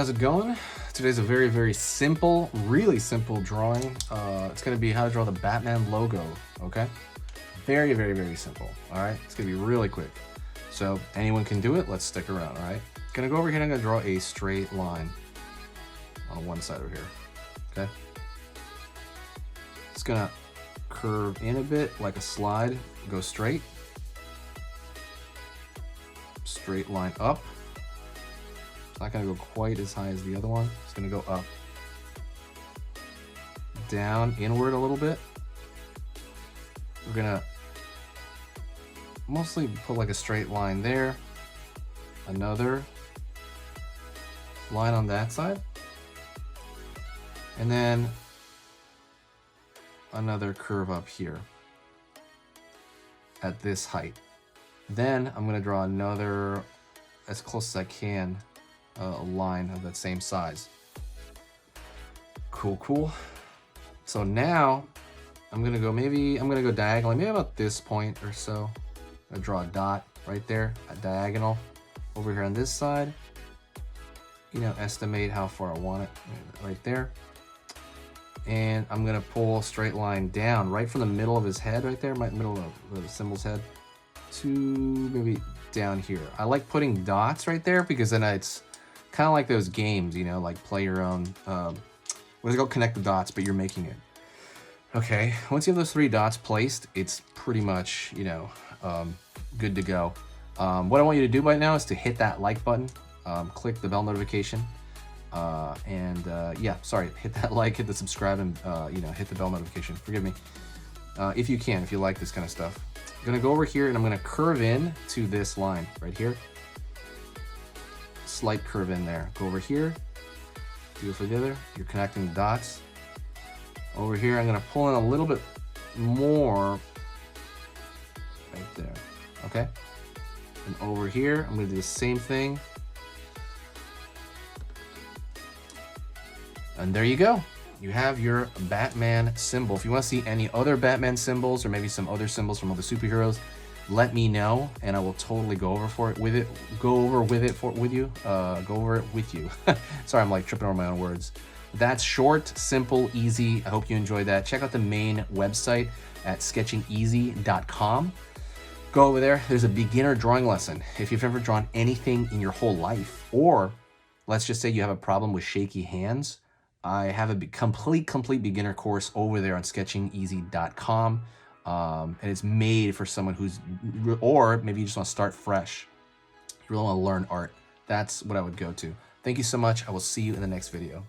how's it going? Today's a very, very simple, really simple drawing. It's gonna be how to draw the Batman logo, okay? Very, very, very simple, all right? It's gonna be really quick. So anyone can do it, let's stick around, all right? Gonna go over here and I'm gonna draw a straight line on one side over here, okay? It's gonna curve in a bit like a slide, go straight. Straight line up. It's not gonna go quite as high as the other one. It's gonna go up. Down, inward a little bit. We're gonna mostly put like a straight line there. Another line on that side. And then another curve up here at this height. Then I'm gonna draw another, as close as I can, a line of that same size. Cool, cool. So now I'm gonna go diagonally, maybe about this point or so. I'm gonna draw a dot right there, a diagonal. Over here on this side, you know, estimate how far I want it, right there. And I'm gonna pull a straight line down right from the middle of his head right there, right middle of the symbol's head, to maybe down here. I like putting dots right there because then it's kind of like those games, you know, like play your own, what is it called? Connect the dots, but you're making it. Okay, once you have those three dots placed, it's pretty much, you know, good to go. What I want you to do right now is to hit that like button, click the bell notification, yeah, sorry, hit that like, hit the subscribe, and you know, hit the bell notification. Forgive me. If you can, if you like this kind of stuff. I'm gonna go over here and I'm gonna curve in to this line right here. Slight curve in there. Go over here, do it for the other. You're connecting the dots. Over here, I'm gonna pull in a little bit more right there, okay? And over here, I'm gonna do the same thing. And there you go. You have your Batman symbol. If you want to see any other Batman symbols or maybe some other symbols from other superheroes, let me know and I will totally go over it with you. Sorry, I'm like tripping over my own words. That's short, simple, easy. I hope you enjoyed that. Check out the main website at sketchingeasy.com. Go over there. There's a beginner drawing lesson. If you've never drawn anything in your whole life, or let's just say you have a problem with shaky hands, I have a complete beginner course over there on sketchingeasy.com. And it's made for someone who's, or maybe you just want to start fresh. You really want to learn art. That's what I would go to. Thank you so much. I will see you in the next video.